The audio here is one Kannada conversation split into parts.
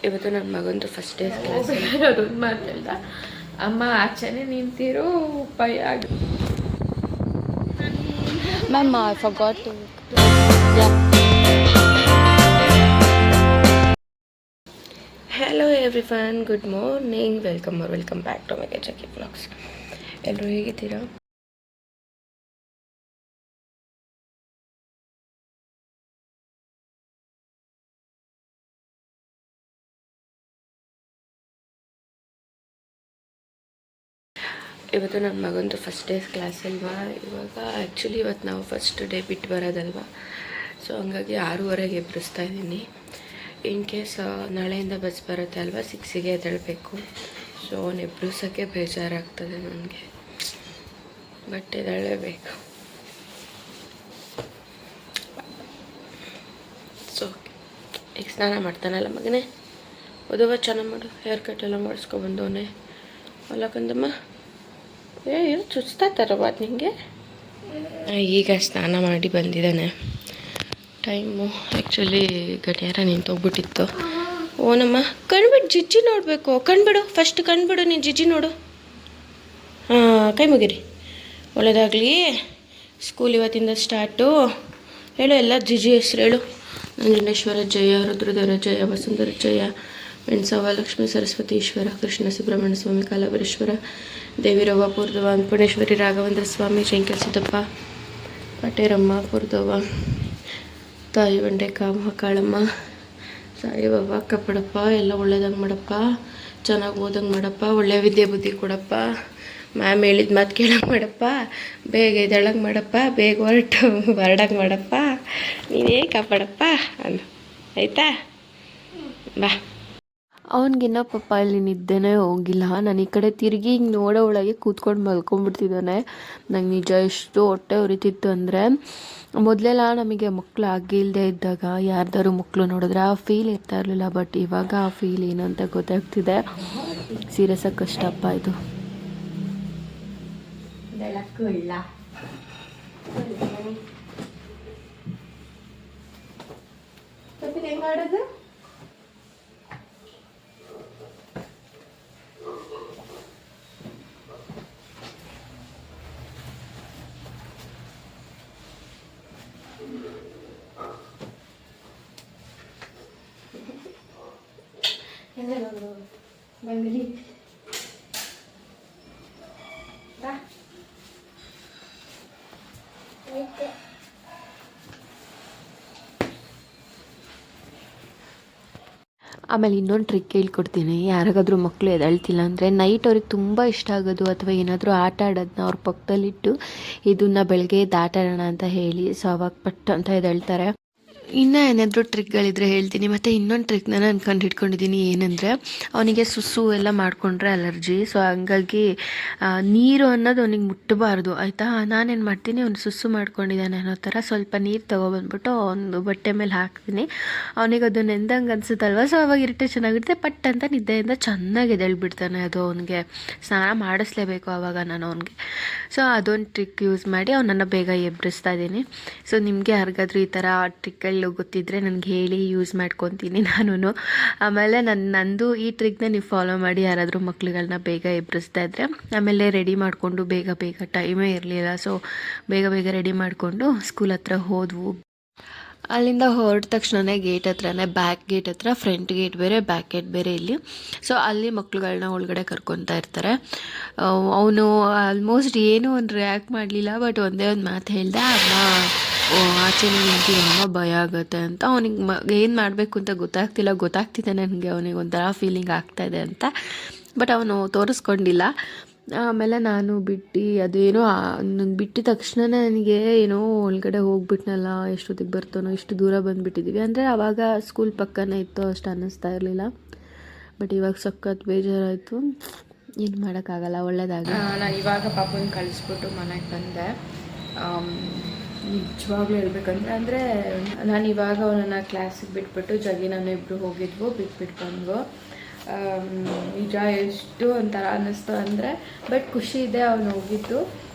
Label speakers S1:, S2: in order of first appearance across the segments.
S1: ಇವತ್ತು ನನ್ನ ಮಗಂದು ಫಸ್ಟ್ ಡೇ ಕ್ಲಾಸ್
S2: ಅದೊಂದು ಮಾತಲ್ಲ ಅಮ್ಮ ಆಚೆನೆ ನಿಂತಿರೋ ಉಪಾಯ ಆಗಿ
S1: ma'am I forgot to hello everyone, good morning, welcome back to my Jakki vlogs. ಎಲ್ಲರೂ ಹೇಗಿದ್ದೀರಾ? ಇವತ್ತು ನನ್ನ ಮಗಂದು ಫಸ್ಟ್ ಡೇ ಕ್ಲಾಸ್ ಅಲ್ವಾ. ಇವಾಗ ಆ್ಯಕ್ಚುಲಿ ಇವತ್ತು ನಾವು ಫಸ್ಟ್ ಡೇ ಬಿಟ್ಟು ಬರೋದಲ್ವಾ, ಸೊ ಹಂಗಾಗಿ 6:30ಗೆ ಎಬ್ಬರಿಸ್ತಾ ಇದ್ದೀನಿ. ಇನ್ ಕೇಸ್ ನಾಳೆಯಿಂದ ಬಸ್ ಬರುತ್ತೆ ಅಲ್ವಾ, 6ಗೆ ಎದ್ದೇಳಬೇಕು. ಸೊ ಅವ್ನು ಎಬ್ಬರಿಸೋಕ್ಕೆ ಬೇಜಾರಾಗ್ತದೆ ನನಗೆ, ಬಟ್ ಎದ್ದೇಳಬೇಕು. ಸೊ ಈಗ ಸ್ನಾನ ಮಾಡ್ತಾನಲ್ಲ ಮಗನೇ, ಓದುವ ಚೆನ್ನಾಗಿ ಮಾಡು. ಹೇರ್ ಕಟ್ ಎಲ್ಲ ಮಾಡಿಸ್ಕೊಬಂದವನೇ ಅಲ್ಲಕಂದಮ್ಮ. ಏನು ಚುಚ್ತಾ ತರಬಾರ್ದು ನಿಮಗೆ. ಈಗ ಸ್ನಾನ ಮಾಡಿ ಬಂದಿದ್ದಾನೆ. ಟೈಮು ಆ್ಯಕ್ಚುಲಿ ಗಡಿಯಾರ ನಿಂತೋಗ್ಬಿಟ್ಟಿತ್ತು. ಓನಮ್ಮ ಕಣ್ಬಿಟ್ಟು ಜಿಜ್ಜಿ ನೋಡಬೇಕು. ಕಣ್ಬಿಡು, ಫಸ್ಟ್ ಕಣ್ಬಿಡು, ನೀನು ಜಿಜ್ಜಿ ನೋಡು. ಹಾಂ, ಕೈ ಮುಗಿರಿ. ಒಳ್ಳೆಯದಾಗಲಿ. ಸ್ಕೂಲ್ ಇವತ್ತಿಂದ ಸ್ಟಾರ್ಟು. ಹೇಳು ಎಲ್ಲ ಜಿಜ್ಜಿ ಹೆಸ್ರು ಹೇಳು. ನಂಜುಂಡೇಶ್ವರ ಜಯ, ರುದ್ರಧರ ಜಯ, ವಸುಂಧರ ಜಯ, ಮೆಣಸವ ಲಕ್ಷ್ಮೀ ಸರಸ್ವತಿ ಈಶ್ವರ, ಕೃಷ್ಣ ಸುಬ್ರಹ್ಮಣ್ಯ ಸ್ವಾಮಿ, ಕಾಲಭೈರೇಶ್ವರ, ದೇವಿರವ್ವ ಪೂರ್ದವ, ಅನ್ನಪೂರ್ಣೇಶ್ವರಿ, ರಾಘವೇಂದ್ರ ಸ್ವಾಮಿ, ಶಂಕರ ಸಿದ್ದಪ್ಪ, ಪಟೇರಮ್ಮ ಪೂರ್ದವ, ತಾಯಿ ಬಂಡೆ ಕಾಮ ಕಾಳಮ್ಮ, ಸಾಯಿಬಾಬಾ ಕಪ್ಪಡಪ್ಪ, ಎಲ್ಲ ಒಳ್ಳೇದಂಗೆ ಮಾಡಪ್ಪ, ಚೆನ್ನಾಗಿ ಓದಂಗೆ ಮಾಡಪ್ಪ, ಒಳ್ಳೆಯ ವಿದ್ಯೆ ಬುದ್ಧಿ ಕೊಡಪ್ಪ, ಮ್ಯಾಮ್ ಹೇಳಿದ ಮಾತು ಕೇಳಂಗೆ ಮಾಡಪ್ಪ, ಬೇಗ ಎದ್ದೇಳಂಗೆ ಮಾಡಪ್ಪ, ಬೇಗ ಹೊರಡಂಗೆ ಮಾಡಪ್ಪ, ನೀನೇ ಕಾಪಾಡಪ್ಪ ಅನ್ನು. ಆಯಿತಾ? ಬಾ. ಅವನಿಗಿನ್ನ ಪಾಪ ಇಲ್ಲಿ ನಿದ್ದೆನೇ ಹೋಗಿಲ್ಲ. ನಾನು ಈ ಕಡೆ ತಿರುಗಿ ಹಿಂಗೆ ನೋಡೋ ಒಳಗೆ ಕೂತ್ಕೊಂಡು ಮಲ್ಕೊಂಡ್ಬಿಡ್ತಿದ್ದಾನೆ. ನಂಗೆ ನಿಜ ಎಷ್ಟು ಹೊಟ್ಟೆ ಉರಿತಿತ್ತು ಅಂದರೆ, ಮೊದಲೆಲ್ಲ ನಮಗೆ ಮಕ್ಕಳು ಆಗಿಲ್ಲದೆ ಇದ್ದಾಗ ಯಾರ್ದಾರು ಮಕ್ಕಳು ನೋಡಿದ್ರೆ ಆ ಫೀಲ್ ಇರ್ತಾ ಇರಲಿಲ್ಲ. ಬಟ್ ಇವಾಗ ಆ ಫೀಲ್ ಏನು ಅಂತ ಗೊತ್ತಾಗ್ತಿದೆ. ಸೀರಿಯಸ್ ಆಗಿ ಕಷ್ಟಪ್ಪ ಇದು. ಹೆಂಗಾಡೋದು? ಬಂಗಲಿ ಆಮೇಲೆ ಇನ್ನೊಂದು ಟ್ರಿಕ್ ಹೇಳ್ಕೊಡ್ತೀನಿ. ಯಾರಿಗಾದ್ರೂ ಮಕ್ಕಳು ಎದ್ದೇಳ್ತಿಲ್ಲ ಅಂದರೆ ನೈಟ್ ಅವ್ರಿಗೆ ತುಂಬ ಇಷ್ಟ ಆಗೋದು ಅಥವಾ ಏನಾದರೂ ಆಟ ಆಡೋದನ್ನ ಅವ್ರ ಪಕ್ಕದಲ್ಲಿಟ್ಟು ಇದನ್ನು ಬೆಳಗ್ಗೆ ಆಟ ಆಡೋಣ ಅಂತ ಹೇಳಿ, ಸೊ ಅವಾಗ ಪಟ್ ಅಂತ ಎದ್ದೇಳ್ತಾರೆ. ಇನ್ನೂ ಏನಾದರೂ ಟ್ರಿಕ್ಗಳಿದ್ರೆ ಹೇಳ್ತೀನಿ. ಮತ್ತು ಇನ್ನೊಂದು ಟ್ರಿಕ್ನ ನಾನು ಕಂಡುಹಿಡ್ಕೊಂಡಿದ್ದೀನಿ. ಏನಂದರೆ, ಅವನಿಗೆ ಸುಸ್ಸು ಎಲ್ಲ ಮಾಡಿಕೊಂಡ್ರೆ ಅಲರ್ಜಿ. ಸೊ ಹಂಗಾಗಿ ನೀರು ಅನ್ನೋದು ಅವನಿಗೆ ಮುಟ್ಟಬಾರ್ದು, ಆಯಿತಾ? ನಾನೇನು ಮಾಡ್ತೀನಿ, ಅವ್ನು ಸುಸ್ಸು ಮಾಡ್ಕೊಂಡಿದ್ದಾನೆ ಅನ್ನೋ ಥರ ಸ್ವಲ್ಪ ನೀರು ತೊಗೊಬಂದ್ಬಿಟ್ಟು ಒಂದು ಬಟ್ಟೆ ಮೇಲೆ ಹಾಕ್ತೀನಿ. ಅವನಿಗೆ ಅದು ನೆಂದಂಗೆ ಅನ್ಸುತ್ತಲ್ವ, ಸೊ ಅವಾಗ ಇರಿಟೇಷನ್ ಆಗಿರುತ್ತೆ. ಪಟ್ ಅಂತ ನಿದ್ದೆಯಿಂದ ಚೆನ್ನಾಗಿ ಎದ್ದೇಳ್ಬಿಡ್ತಾನೆ. ಅದು ಅವನಿಗೆ ಸ್ನಾನ ಮಾಡಿಸ್ಲೇಬೇಕು ಆವಾಗ ನಾನು ಅವನಿಗೆ. ಸೊ ಅದೊಂದು ಟ್ರಿಕ್ ಯೂಸ್ ಮಾಡಿ ಅವನನ್ನು ಬೇಗ ಎಬ್ಬರಿಸ್ತಾ ಇದ್ದೀನಿ. ಸೊ ನಿಮಗೆ ಯಾರಿಗಾದ್ರೂ ಈ ಥರ ಟ್ರಿಕ್ಗಳು ಗೊತ್ತಿದ್ದರೆ ನನಗೆ ಹೇಳಿ, ಯೂಸ್ ಮಾಡ್ಕೊತೀನಿ ನಾನು. ಆಮೇಲೆ ನಂದು ಈ ಟ್ರಿಕ್ನ ನೀವು ಫಾಲೋ ಮಾಡಿ ಯಾರಾದರೂ ಮಕ್ಳುಗಳನ್ನ ಬೇಗ ಎಬ್ಬರಿಸ್ತಾ ಇದ್ದರೆ. ಆಮೇಲೆ ರೆಡಿ ಮಾಡಿಕೊಂಡು ಬೇಗ ಟೈಮೇ ಇರಲಿಲ್ಲ, ಸೊ ಬೇಗ ರೆಡಿ ಮಾಡಿಕೊಂಡು ಸ್ಕೂಲ್ ಹತ್ರ ಹೋದ್ವು. ಅಲ್ಲಿಂದ ಹೊರಟ ತಕ್ಷಣವೇ ಗೇಟ್ ಹತ್ರನೇ, ಬ್ಯಾಕ್ ಗೇಟ್ ಹತ್ರ, ಫ್ರಂಟ್ ಗೇಟ್ ಬೇರೆ, ಬ್ಯಾಕ್ ಗೇಟ್ ಬೇರೆ ಇಲ್ಲಿ. ಸೊ ಅಲ್ಲಿ ಮಕ್ಳುಗಳನ್ನ ಒಳಗಡೆ ಕರ್ಕೊತಾ ಇರ್ತಾರೆ. ಅವನು ಆಲ್ಮೋಸ್ಟ್ ಏನೂ ಒಂದು ರಿಯಾಕ್ಟ್ ಮಾಡಲಿಲ್ಲ. ಬಟ್ ಒಂದೇ ಒಂದು ಮಾತು ಹೇಳ್ದೆ, ಅಮ್ಮ ಆಚೆನೇ ನಿಂತಿರಮ್ಮ, ಭಯ ಆಗುತ್ತೆ ಅಂತ. ಅವನಿಗೆ ಏನು ಮಾಡಬೇಕು ಅಂತ ಗೊತ್ತಾಗ್ತಿದೆ ನನಗೆ. ಅವನಿಗೆ ಒಂಥರ ಫೀಲಿಂಗ್ ಆಗ್ತಾಯಿದೆ ಅಂತ. ಬಟ್ ಅವನು ತೋರಿಸ್ಕೊಂಡಿಲ್ಲ. ಆಮೇಲೆ ನಾನು ಅದೇನೋ ನಂಗೆ ಬಿಟ್ಟಿದ ತಕ್ಷಣ ನನಗೆ ಏನೋ ಒಳಗಡೆ ಹೋಗ್ಬಿಟ್ನಲ್ಲ, ಎಷ್ಟೊತ್ತಿಗೆ ಬರ್ತಾನೋ, ಇಷ್ಟು ದೂರ ಬಂದುಬಿಟ್ಟಿದ್ದೀವಿ. ಅಂದರೆ ಆವಾಗ ಸ್ಕೂಲ್ ಪಕ್ಕನೇ ಇತ್ತು, ಅಷ್ಟು ಅನ್ನಿಸ್ತಾ ಇರಲಿಲ್ಲ. ಬಟ್ ಇವಾಗ ಸಖತ್ ಬೇಜಾರಾಯಿತು. ಏನು ಮಾಡೋಕ್ಕಾಗಲ್ಲ, ಒಳ್ಳೆಯದಾಗ. ನಾನು ಇವಾಗ ಪಾಪನ ಕಳಿಸ್ಬಿಟ್ಟು ಮನೆಗೆ ಬಂದೆ. ನಿಜವಾಗ್ಲೂ ಹೇಳ್ಬೇಕಂದ್ರೆ ನಾನು ಇವಾಗ ಅವನನ್ನು ಕ್ಲಾಸಿಗೆ ಬಿಟ್ಬಿಟ್ಟು ಜಗಿ ನಾನು ಇಬ್ಬರು ಹೋಗಿದ್ವು, ಬಿಟ್ಬಿಟ್ಟು ಬಂದ್ವು. ನಿಜ ಎಷ್ಟು ಒಂಥರ ಅನ್ನಿಸ್ತು ಅಂದರೆ, ಬಟ್ ಖುಷಿ ಇದೆ ಅವನು ಹೋಗಿದ್ದು.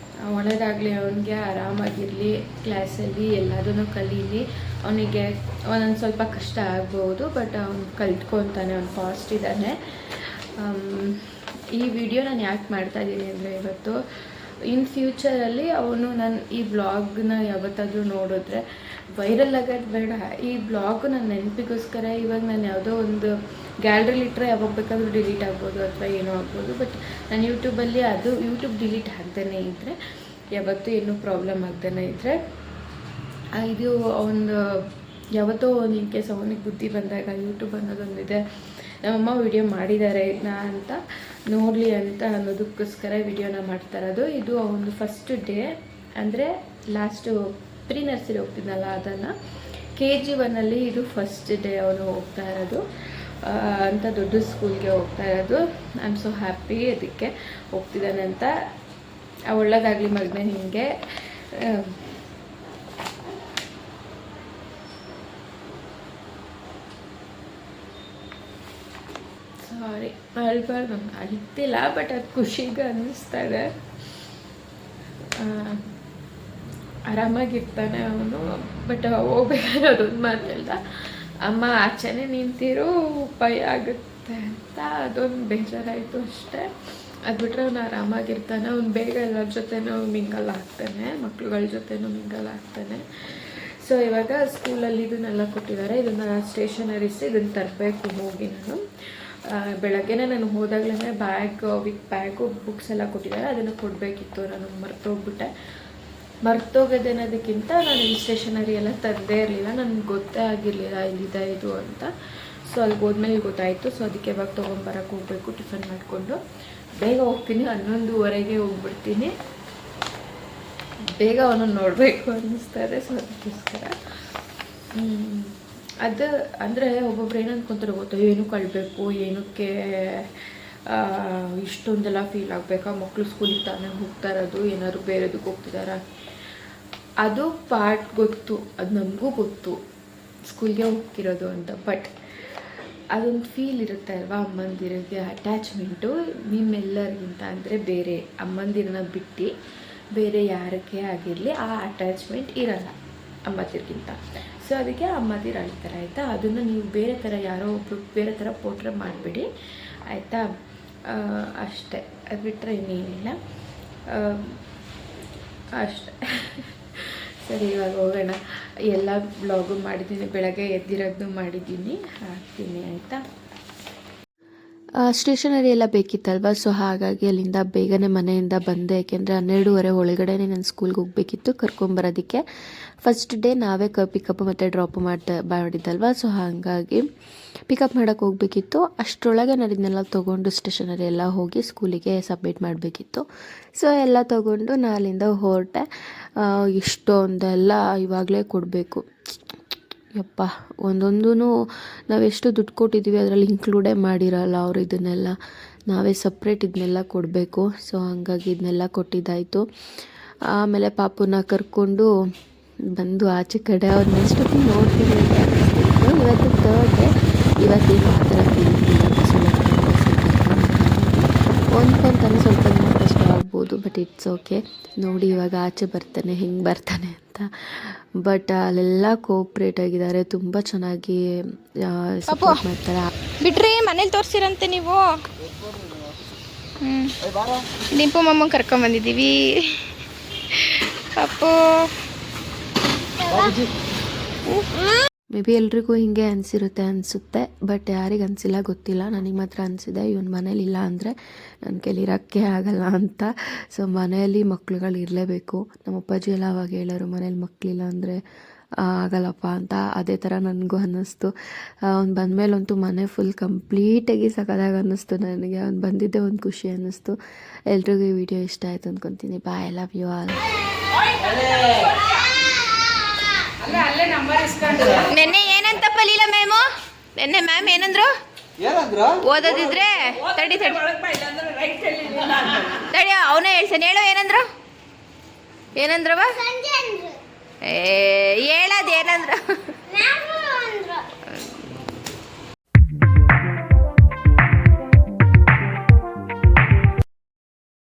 S1: ಒಳ್ಳೆಯದಾಗಲಿ, ಅವನಿಗೆ ಆರಾಮಾಗಿರಲಿ, ಕ್ಲಾಸಲ್ಲಿ ಎಲ್ಲದನ್ನು ಕಲೀಲಿ.
S2: ಅವನಿಗೆ ಒಂದೊಂದು ಸ್ವಲ್ಪ ಕಷ್ಟ ಆಗ್ಬೋದು, ಬಟ್ ಅವ್ನು ಕಲ್ತ್ಕೊತಾನೆ, ಅವ್ನು ಫಾಸ್ಟ್ ಇದ್ದಾನೆ. ಈ ವಿಡಿಯೋ ನಾನು ಯಾಕೆ ಮಾಡ್ತಾಯಿದ್ದೀನಿ ಅಂದರೆ, ಇವತ್ತು ಇನ್ ಫ್ಯೂಚರಲ್ಲಿ ಅವನು ನಾನು ಈ ಬ್ಲಾಗ್ನ ಯಾವತ್ತಾದರೂ ನೋಡಿದ್ರೆ ವೈರಲ್ ಆಗೋದು ಬೇಡ, ಈ ಬ್ಲಾಗು ನನ್ನ ನೆನಪಿಗೋಸ್ಕರ. ಇವಾಗ ನಾನು ಯಾವುದೋ ಒಂದು ಗ್ಯಾಲರಿಲಿ ಇಟ್ಟರೆ ಯಾವಾಗ ಬೇಕಾದರೂ ಡಿಲೀಟ್ ಆಗ್ಬೋದು ಅಥವಾ ಏನೋ ಆಗ್ಬೋದು, ಬಟ್ ನಾನು ಯೂಟ್ಯೂಬಲ್ಲಿ ಅದು ಯೂಟ್ಯೂಬ್ ಡಿಲೀಟ್ ಆಗ್ದೇ ಇದ್ದರೆ, ಯಾವತ್ತೂ ಏನೂ ಪ್ರಾಬ್ಲಮ್ ಆಗ್ದೇ ಇದ್ದರೆ, ಇದು ಒಂದು ಯಾವತ್ತೋ ಒಂದು ಇನ್ ಕೇಸ್ ಅವನಿಗೆ ಬುದ್ಧಿ ಬಂದಾಗ ಯೂಟ್ಯೂಬ್ ಅನ್ನೋದೊಂದಿದೆ, ನಮ್ಮಮ್ಮ ವಿಡಿಯೋ ಮಾಡಿದ್ದಾರೆ ಇದನ್ನ ಅಂತ ನೋಡಲಿ ಅಂತ ಅನ್ನೋದಕ್ಕೋಸ್ಕರ ವಿಡಿಯೋನ ಮಾಡ್ತಾ ಇರೋದು. ಇದು ಅವನು ಫಸ್ಟ್ ಡೇ ಅಂದರೆ ಲಾಸ್ಟು ಪ್ರೀ ನರ್ಸರಿ ಹೋಗ್ತಿದ್ನಲ್ಲ, ಅದನ್ನು KG1 ಇದು ಫಸ್ಟ್ ಡೇ ಅವನು ಹೋಗ್ತಾ ಇರೋದು ಅಂತ, ದೊಡ್ಡ ಸ್ಕೂಲ್ಗೆ ಹೋಗ್ತಾ ಇರೋದು. ಐ ಆಮ್ ಸೊ ಹ್ಯಾಪಿ ಅದಕ್ಕೆ ಹೋಗ್ತಿದ್ದಾನೆ ಅಂತ. ಒಳ್ಳೆಯದಾಗಲಿ ಮಗನೇ ಹಿಂಗೆ. ಸಾರಿ, ಅಳ್ಬಾರ್ದು, ಅಳ್ತಿಲ್ಲ, ಬಟ್ ಅದು ಖುಷಿಗೆ ಅನ್ನಿಸ್ತಾ ಇದೆ. ಆರಾಮಾಗಿರ್ತಾನೆ ಅವನು, ಬಟ್ ಹೋಗ್ಬೇಕಾದ್ರೆ ಅದೊಂದು ಮಾತು ಹೇಳ್ದ, ಅಮ್ಮ ಆಚೆನೇ ನಿಂತಿರೋ ಉಪಾಯ ಆಗುತ್ತೆ ಅಂತ. ಅದೊಂದು ಬೇಜಾರಾಯಿತು ಅಷ್ಟೇ. ಅದು ಬಿಟ್ಟರೆ ಅವ್ನು ಆರಾಮಾಗಿರ್ತಾನೆ. ಅವ್ನು ಬೇಗ ಎಲ್ಲರ ಜೊತೆನೂ ಮಿಂಗಲ್ ಆಗ್ತಾನೆ, ಮಕ್ಳುಗಳ ಜೊತೆನೂ ಮಿಂಗಲ್ ಆಗ್ತಾನೆ. ಸೊ ಇವಾಗ ಸ್ಕೂಲಲ್ಲಿ ಇದನ್ನೆಲ್ಲ ಕೊಟ್ಟಿದ್ದಾರೆ, ಇದನ್ನು ಸ್ಟೇಷನರೀಸ್ ಇದನ್ನು ತರಬೇಕು ಹೋಗಿ. ನಾನು ಬೆಳಗ್ಗೆನೇ ನಾನು ಹೋದಾಗಲೇ ವಿತ್ ಬ್ಯಾಗು ಬುಕ್ಸ್ ಎಲ್ಲ ಕೊಟ್ಟಿದ್ದಾರೆ, ಅದನ್ನು ಕೊಡಬೇಕಿತ್ತು. ನಾನು ಮರ್ತೋಗೋದೇನೋದಕ್ಕಿಂತ ನಾನು ಈ ಸ್ಟೇಷನರಿ ಎಲ್ಲ ತಂದೇ ಇರಲಿಲ್ಲ, ನನಗೆ ಗೊತ್ತೇ ಆಗಿರಲಿಲ್ಲ ಇಲ್ಲಿದೆ ಇದು ಅಂತ. ಸೊ ಅಲ್ಲಿಗೆ ಹೋದ್ಮೇಲೆ ಗೊತ್ತಾಯಿತು. ಸೊ ಅದಕ್ಕೆ ಇವಾಗ ತೊಗೊಂಬರಕ್ಕೆ ಹೋಗಬೇಕು, ಟಿಫನ್ ಮಾಡಿಕೊಂಡು ಬೇಗ ಹೋಗ್ತೀನಿ. 11:15 ಹೋಗ್ಬಿಡ್ತೀನಿ. ಬೇಗ ಅವನನ್ನು ನೋಡಬೇಕು ಅನ್ನಿಸ್ತಾರೆ. ಸೊ ಅದಕ್ಕೋಸ್ಕರ ಅದು ಅಂದರೆ ಒಬ್ಬೊಬ್ರು ಏನು ಅಂದ್ಕೊತಾರೆ ಗೊತ್ತೋ, ಏನು ಕಳಬೇಕು, ಏನಕ್ಕೆ ಇಷ್ಟೊಂದೆಲ್ಲ ಫೀಲ್ ಆಗಬೇಕಾ, ಮಕ್ಕಳು ಸ್ಕೂಲಿಗೆ ತಾನೇ ಹೋಗ್ತಾ ಇರೋದು, ಏನಾದ್ರು ಬೇರೆದಕ್ಕೆ ಹೋಗ್ತಿದಾರ, ಅದು ಪಾರ್ಟ್ ಗೊತ್ತು, ಅದು ನಮಗೂ ಗೊತ್ತು ಸ್ಕೂಲ್ಗೆ ಹೋಗ್ತಿರೋದು ಅಂತ. ಬಟ್ ಅದೊಂದು ಫೀಲ್ ಇರುತ್ತೆ ಅಲ್ವಾ, ಅಮ್ಮಂದಿರಿಗೆ ಅಟ್ಯಾಚ್ಮೆಂಟು ನಿಮ್ಮೆಲ್ಲರಿಗಿಂತ. ಅಂದರೆ ಬೇರೆ ಅಮ್ಮಂದಿರನ್ನ ಬಿಟ್ಟು ಬೇರೆ ಯಾರಕ್ಕೆ ಆಗಿರಲಿ ಆ ಅಟ್ಯಾಚ್ಮೆಂಟ್ ಇರಲ್ಲ ಅಮ್ಮಂದಿರಿಗಿಂತ. ಸೊ ಅದಕ್ಕೆ ಅಮ್ಮಂದಿರು ಅಳ್ತಾರೆ ಆಯಿತಾ. ಅದನ್ನು ನೀವು ಬೇರೆ ಥರ ಯಾರೋ ಒಬ್ರು ಬೇರೆ ಥರ ಪೋಟ್ರೆ ಮಾಡಿಬಿಡಿ ಆಯಿತಾ. ಅಷ್ಟೇ, ಅದು ಬಿಟ್ಟರೆ ಇನ್ನೇನಿಲ್ಲ ಅಷ್ಟೇ. ಸರಿ, ಇವಾಗ ಹೋಗೋಣ. ಎಲ್ಲ ಬ್ಲಾಗು ಮಾಡಿದ್ದೀನಿ, ಬೆಳಗ್ಗೆ ಎದ್ದಿರೋದು ಮಾಡಿದ್ದೀನಿ, ಹಾಕ್ತೀನಿ ಆಯಿತಾ.
S1: ಸ್ಟೇಷನರಿ ಎಲ್ಲ ಬೇಕಿತ್ತಲ್ವ, ಸೊ ಹಾಗಾಗಿ ಅಲ್ಲಿಂದ ಬೇಗನೆ ಮನೆಯಿಂದ ಬಂದೆ. ಯಾಕೆಂದರೆ 12:15 ಒಳಗಡೆ ನಾನು ಸ್ಕೂಲ್ಗೆ ಹೋಗಬೇಕಿತ್ತು ಕರ್ಕೊಂಬರೋದಕ್ಕೆ. ಫಸ್ಟ್ ಡೇ ನಾವೇ ಪಿಕಪ್ ಮತ್ತು ಡ್ರಾಪ್ ಮಾಡಿದ್ದಲ್ವ, ಸೊ ಹಾಗಾಗಿ ಪಿಕಪ್ ಮಾಡೋಕ್ಕೆ ಹೋಗಬೇಕಿತ್ತು. ಅಷ್ಟರೊಳಗೆ ನಾನು ಇದನ್ನೆಲ್ಲ ತೊಗೊಂಡು ಸ್ಟೇಷನರಿ ಎಲ್ಲ ಹೋಗಿ ಸ್ಕೂಲಿಗೆ ಸಬ್ಮಿಟ್ ಮಾಡಬೇಕಿತ್ತು. ಸೊ ಎಲ್ಲ ತೊಗೊಂಡು ನಾನು ಅಲ್ಲಿಂದ ಹೊರಟೆ. ಇಷ್ಟೊಂದೆಲ್ಲ ಇವಾಗಲೇ ಕೊಡಬೇಕು, ಯಪ್ಪ. ಒಂದೊಂದೂ ನಾವೆಷ್ಟು ದುಡ್ಡು ಕೊಟ್ಟಿದ್ದೀವಿ ಅದರಲ್ಲಿ ಇನ್ಕ್ಲೂಡೇ ಮಾಡಿರಲ್ಲ ಅವರು. ಇದನ್ನೆಲ್ಲ ನಾವೇ ಸಪ್ರೇಟ್ ಇದನ್ನೆಲ್ಲ ಕೊಡಬೇಕು. ಸೊ ಹಂಗಾಗಿ ಇದನ್ನೆಲ್ಲ ಕೊಟ್ಟಿದ್ದಾಯಿತು. ಆಮೇಲೆ ಪಾಪುನ ಕರ್ಕೊಂಡು ಬಂದು ಆಚೆ ಕಡೆ ಅವ್ರು ನೆಕ್ಸ್ಟ್ ನೋಡ್ತೀನಿ ಅಂತ ಅನಿಸ್ತಿತ್ತು. ಇವತ್ತು ಥರ್ಡ್ ಡೇ, ಇವತ್ತೇನು ಆ ಥರ ಫೀಲಿಂಗ್ ಇಲ್ಲ. ಒಂದ್ಕೊಂತಾನೆ ಸ್ವಲ್ಪ ಕಷ್ಟ ಆಗ್ಬೋದು, ಬಟ್ ಇಟ್ಸ್ ಓಕೆ. ನೋಡಿ ಇವಾಗ ಆಚೆ ಬರ್ತಾನೆ, ಹೆಂಗೆ ಬರ್ತಾನೆ ಅಂತ. ಬಟ್ ಅಲ್ಲೆಲ್ಲ ಕೋಪ್ರೇಟ್ ಆಗಿದ್ದಾರೆ, ತುಂಬ ಚೆನ್ನಾಗಿ ಸಪೋರ್ಟ್ ಮಾಡ್ತಾರೆ.
S3: ಬಿಟ್ರಿ ಮನೇಲಿ ತೋರಿಸಿರಂತೆ ನೀವು. ಡಿಂಪು ಮಮ್ಮ ಕರ್ಕೊಂಬಂದಿದ್ದೀವಿ. ಪಪ್ಪು
S1: ಮೇ ಬಿ ಎಲ್ರಿಗೂ ಹಿಂಗೆ ಅನಿಸುತ್ತೆ, ಬಟ್ ಯಾರಿಗೆ ಅನಿಸಿಲ್ಲ ಗೊತ್ತಿಲ್ಲ. ನನಗೆ ಮಾತ್ರ ಅನಿಸಿದೆ, ಇವನು ಮನೇಲಿ ಇಲ್ಲ ಅಂದರೆ ನನ್ನ ಕೈಲಿ ಇರೋಕ್ಕೆ ಆಗಲ್ಲ ಅಂತ. ಸೊ ಮನೆಯಲ್ಲಿ ಮಕ್ಳುಗಳು ಇರಲೇಬೇಕು. ನಮ್ಮ ಅಪ್ಪಾಜಿ ಎಲ್ಲ ಅವಾಗ ಹೇಳೋರು, ಮನೇಲಿ ಮಕ್ಕಳಿಲ್ಲ ಅಂದರೆ ಆಗಲ್ಲಪ್ಪ ಅಂತ. ಅದೇ ಥರ ನನಗೂ ಅನ್ನಿಸ್ತು. ಅವ್ನು ಬಂದಮೇಲಂತೂ ಮನೆ ಫುಲ್ ಕಂಪ್ಲೀಟಾಗಿ ಸಖತ್ತಾಗಿ ಅನ್ನಿಸ್ತು ನನಗೆ. ಅವ್ನು ಬಂದಿದ್ದೆ ಒಂದು ಖುಷಿ ಅನ್ನಿಸ್ತು. ಎಲ್ರಿಗೂ ಈ ವಿಡಿಯೋ ಇಷ್ಟ ಆಯಿತು ಅಂದ್ಕೊತೀನಿ. ಬಾಯ್, ಐ ಲವ್ ಯು ಆಲ್.
S3: ನೆನ್ನೆ ಏನಂತಪ್ಪ ಲೀಲಾ ಮ್ಯಾಮು? ನೆನ್ನೆ ಮ್ಯಾಮ್ ಏನಂದ್ರು? ಓದೋದಿದ್ರೆ ತಡಿ ಅವನೇ ಹೇಳ್ತಾನೆ. ಹೇಳು ಏನಂದ್ರವ? ಹೇಳೋದು ಏನಂದ್ರು?